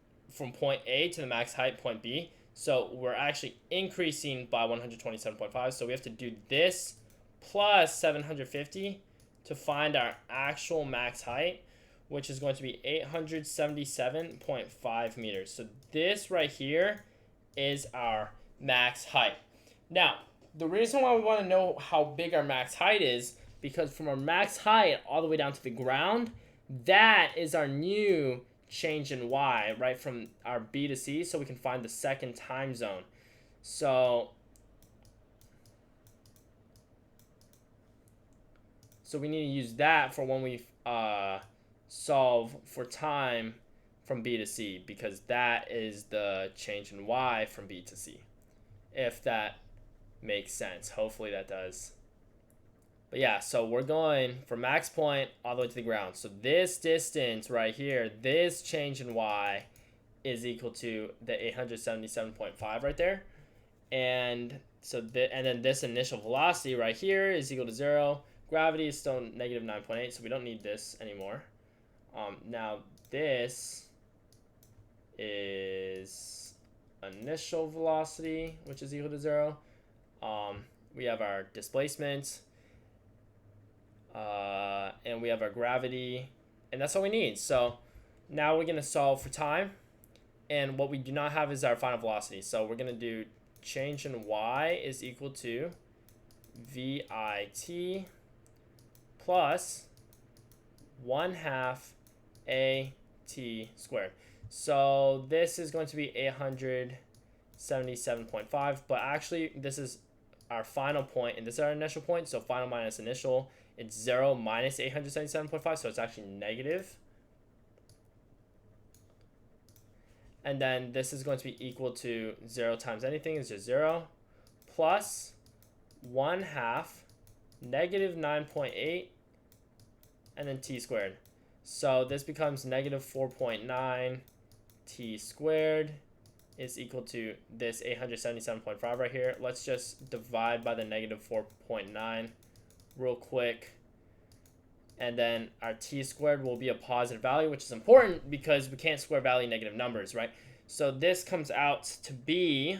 [SPEAKER 1] point A to the max height, point B. So we're actually increasing by 127.5. So we have to do this plus 750 to find our actual max height, which is going to be 877.5 meters. So this right here is our max height. Now, the reason why we want to know how big our max height is, because from our max height all the way down to the ground, that is our new change in y, right, from our B to C, so we can find the second time zone. So we need to use that for when we solve for time from B to C, because that is the change in y from B to C, if that makes sense. Hopefully that does. But yeah, so we're going from max point all the way to the ground. So this distance right here, this change in y is equal to the 877.5 right there. And so and then this initial velocity right here is equal to 0. Gravity is still negative 9.8, so we don't need this anymore. Now this is initial velocity, which is equal to 0. We have our displacement, and we have our gravity, and that's all we need. So now we're going to solve for time, and what we do not have is our final velocity. So we're going to do change in y is equal to VIT plus 1/2 AT squared. So this is going to be 877.5, but actually this is our final point, and this is our initial point. So final minus initial, it's 0 minus 877.5, so it's actually negative. And then this is going to be equal to 0 times anything is just 0, plus 1/2 negative 9.8, and then t squared. So this becomes negative 4.9 t squared is equal to this 877.5 right here. Let's just divide by the negative 4.9 real quick. And then our t squared will be a positive value, which is important because we can't square value negative numbers, right? So this comes out to be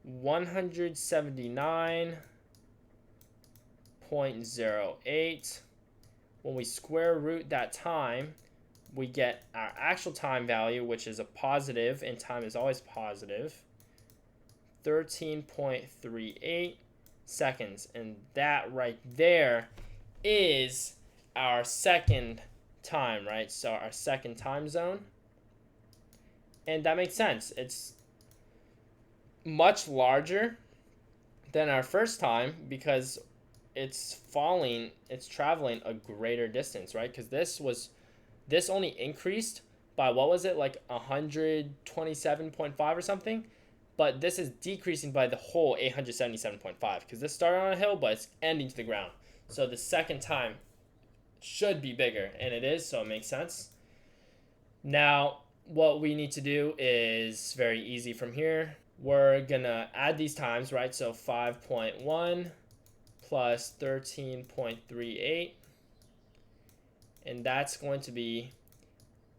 [SPEAKER 1] 179.08. When we square root that time, we get our actual time value, which is a positive, and time is always positive, 13.38 seconds. And that right there is our second time, right? So our second time zone. And that makes sense. It's much larger than our first time because it's traveling a greater distance, right? Because this only increased by, what was it, like 127.5 or something, but this is decreasing by the whole 877.5 because this started on a hill, but it's ending to the ground. So the second time should be bigger, and it is, so it makes sense. Now what we need to do is very easy from here. We're gonna add these times, right? So 5.1 plus 13.38, and that's going to be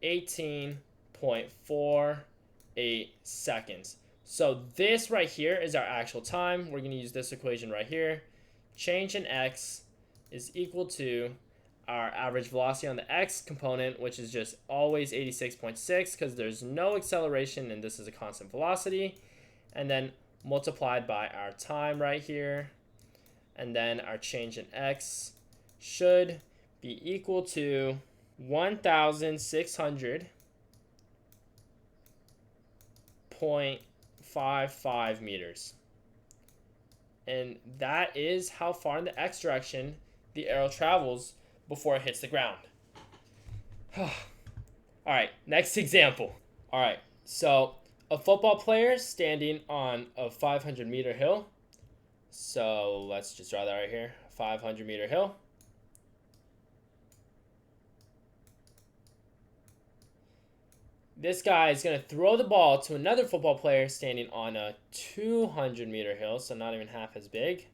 [SPEAKER 1] 18.48 seconds. So this right here is our actual time. We're gonna use this equation right here. Change in x is equal to our average velocity on the x component, which is just always 86.6 because there's no acceleration and this is a constant velocity, and then multiplied by our time right here, and then our change in x should be equal to 1,600.55 meters. And that is how far in the x direction the arrow travels before it hits the ground. All right, next example. All right, so a football player standing on a 500-meter hill. So let's just draw that right here, 500-meter hill. This guy is going to throw the ball to another football player standing on a 200-meter hill, so not even half as big.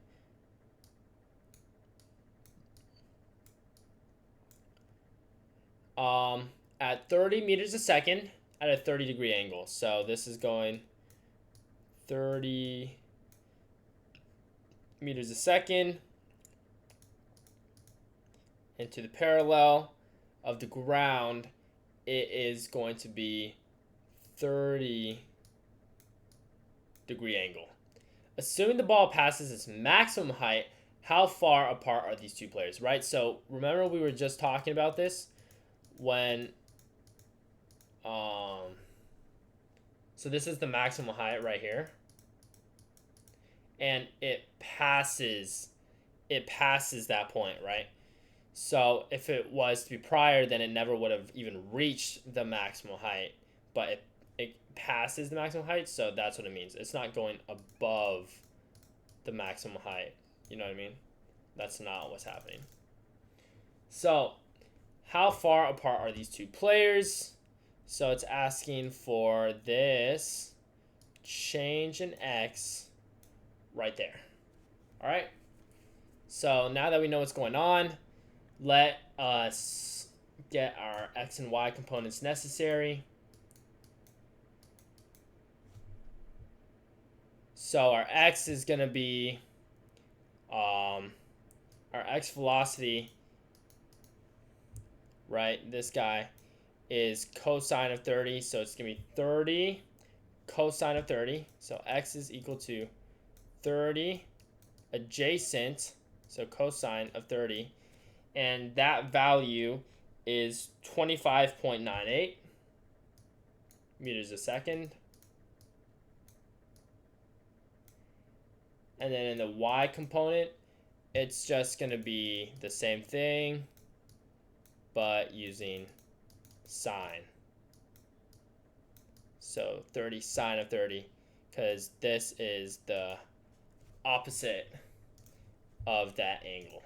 [SPEAKER 1] At 30 meters a second at a 30-degree angle. So this is going 30 meters a second into the parallel of the ground. It is going to be 30-degree angle. Assuming the ball passes its maximum height, how far apart are these two players, right? So remember we were just talking about this when so this is the maximum height right here, and it passes that point, right? So if it was to be prior, then it never would have even reached the maximum height, but it passes the maximum height, so that's what it means. It's not going above the maximum height, you know what I mean? That's not what's happening. So how far apart are these two players? So it's asking for this change in x right there. All right. So now that we know what's going on, let us get our x and y components necessary. So our x is going to be our x velocity, right? This guy is cosine of 30, so it's going to be 30 cosine of 30. So x is equal to 30 adjacent, so cosine of 30, and that value is 25.98 meters a second. And then in the y component, it's just going to be the same thing, but using sine. So 30 sine of 30, because this is the opposite of that angle.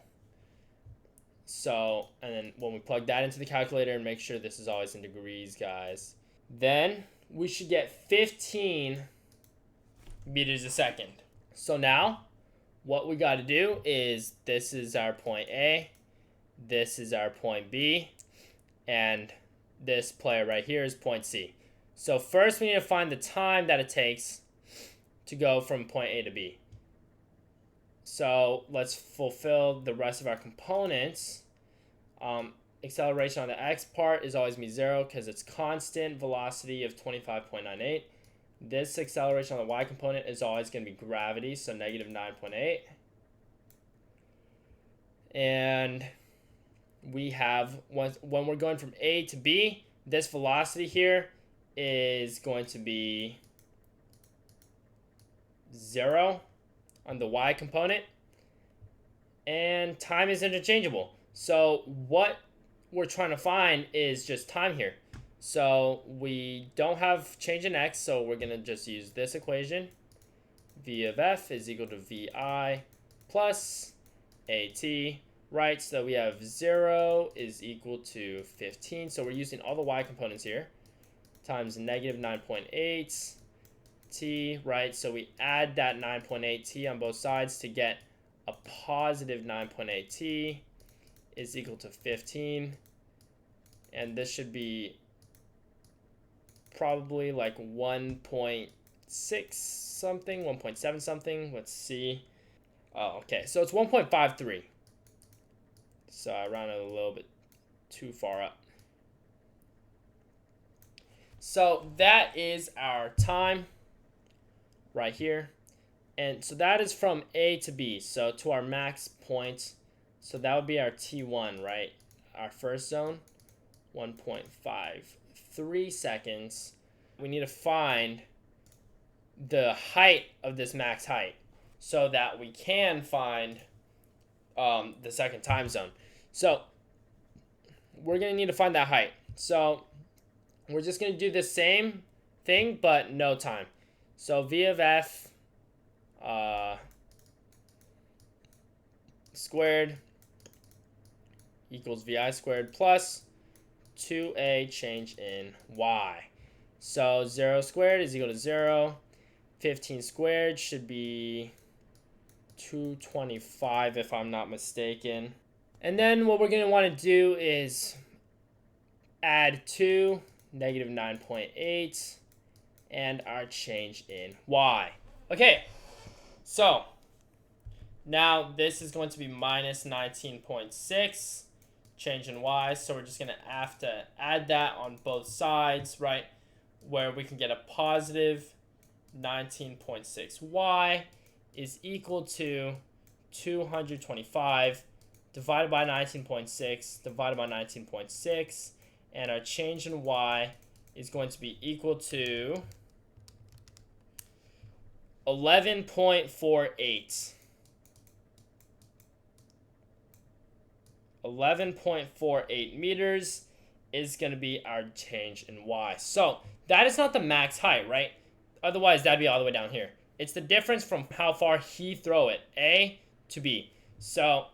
[SPEAKER 1] So, and then when we plug that into the calculator, and make sure this is always in degrees, guys, then we should get 15 meters a second. So now what we got to do is, this is our point A, this is our point B, and this player right here is point C. So first we need to find the time that it takes to go from point A to B. So let's fulfill the rest of our components. Acceleration on the x part is always going to be 0 because it's constant velocity of 25.98. This acceleration on the y component is always going to be gravity, so negative 9.8. And we have, when we're going from A to B, this velocity here is going to be 0 on the y component, and time is interchangeable. So what we're trying to find is just time here. So we don't have change in x, so we're going to just use this equation. V of f is equal to vi plus at, right? So we have 0 is equal to 15. So we're using all the y components here. times negative 9.8 t, right? So we add that 9.8 t on both sides to get a positive 9.8 t is equal to 15. And this should be probably like 1.6 something, 1.7 something. Let's see. Oh, okay. So it's 1.53. So I rounded a little bit too far up. So that is our time right here. And so that is from A to B. So to our max point. So that would be our T1, right? Our first zone, 1.53 seconds. We need to find the height of this max height so that we can find the second time zone. So we're going to need to find that height. So we're just going to do the same thing, but no time. So V of F squared equals VI squared plus 2A change in Y. So 0 squared is equal to 0. 15 squared should be 225 if I'm not mistaken. And then what we're going to want to do is add 2, negative 9.8, and our change in Y. Okay, so now this is going to be minus 19.6, change in Y. So we're just going to have to add that on both sides, right? Where we can get a positive 19.6y is equal to 225 divided by 19.6 divided by 19.6, and our change in Y is going to be equal to 11.48. 11.48 meters is going to be our change in Y. So that is not the max height, right? Otherwise, that'd be all the way down here. It's the difference from how far he throw it, A to B. So,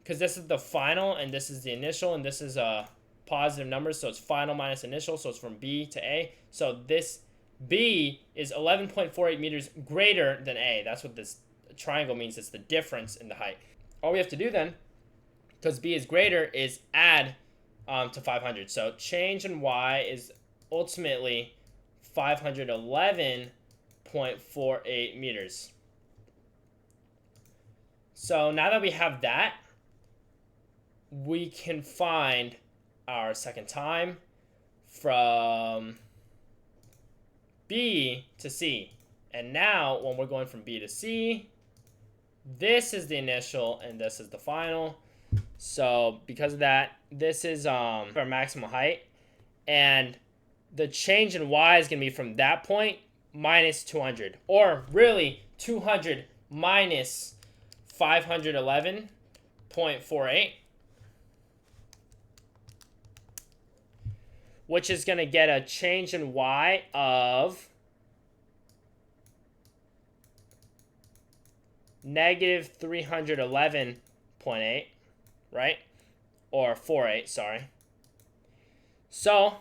[SPEAKER 1] because this is the final, and this is the initial, and this is a positive number, so it's final minus initial, so it's from B to A. So this B is 11.48 meters greater than A. That's what this triangle means. It's the difference in the height. All we have to do then, because B is greater, is add to 500. So change in Y is ultimately 511.48 meters. So now that we have that, we can find our second time from B to C. And now when we're going from B to C, this is the initial and this is the final. So because of that, this is our maximum height, and the change in Y is going to be from that point minus 200, or really 200 minus 511.48, which is going to get a change in Y of negative 311.8, right? Or 48, sorry. So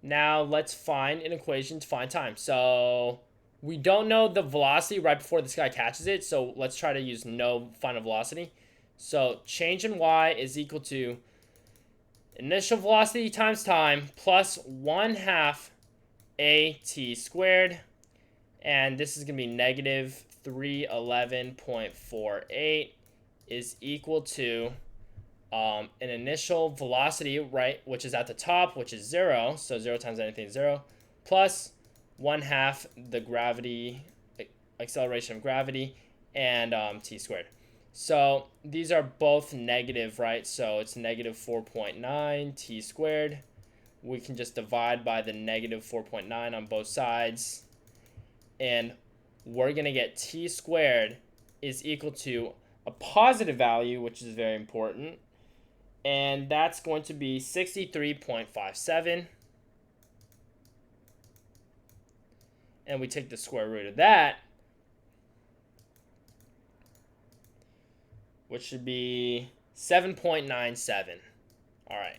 [SPEAKER 1] now let's find an equation to find time. So we don't know the velocity right before this guy catches it, so let's try to use no final velocity. So change in Y is equal to initial velocity times time plus 1/2 AT squared. And this is going to be negative 311.48 is equal to an initial velocity, right, which is at the top, which is 0. So 0 times anything is 0. Plus 1/2 the gravity, acceleration of gravity, and t squared. So these are both negative, right? So it's negative 4.9 t squared. We can just divide by the negative 4.9 on both sides. And we're going to get t squared is equal to a positive value, which is very important. And that's going to be 63.57. And we take the square root of that, which should be 7.97. All right.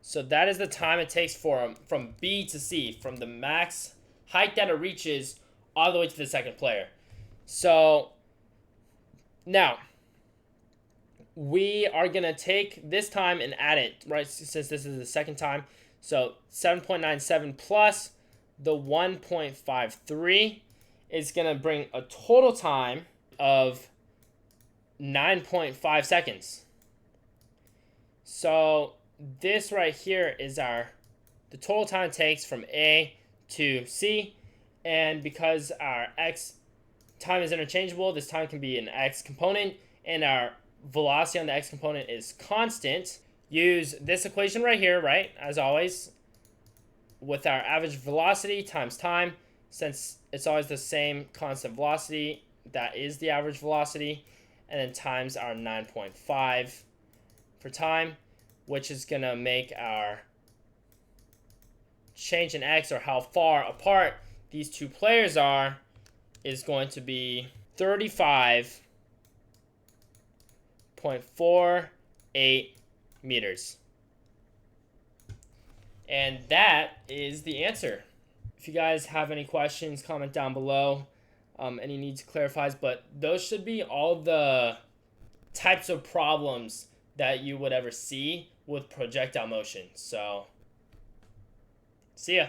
[SPEAKER 1] So that is the time it takes for from B to C, from the max height that it reaches all the way to the second player. So now we are going to take this time and add it, right, since this is the second time. So 7.97 plus the 1.53 is going to bring a total time of 9.5 seconds. So this right here is the total time it takes from A to C. And because our X time is interchangeable, this time can be an X component, and our velocity on the X component is constant. Use this equation right here, right, as always, with our average velocity times time. Since it's always the same constant velocity, that is the average velocity, and then times our 9.5 for time, which is going to make our change in X, or how far apart these two players are, is going to be 35.48 meters. And that is the answer. If you guys have any questions, comment down below. Any needs clarifies, but those should be all the types of problems that you would ever see with projectile motion. So, see ya.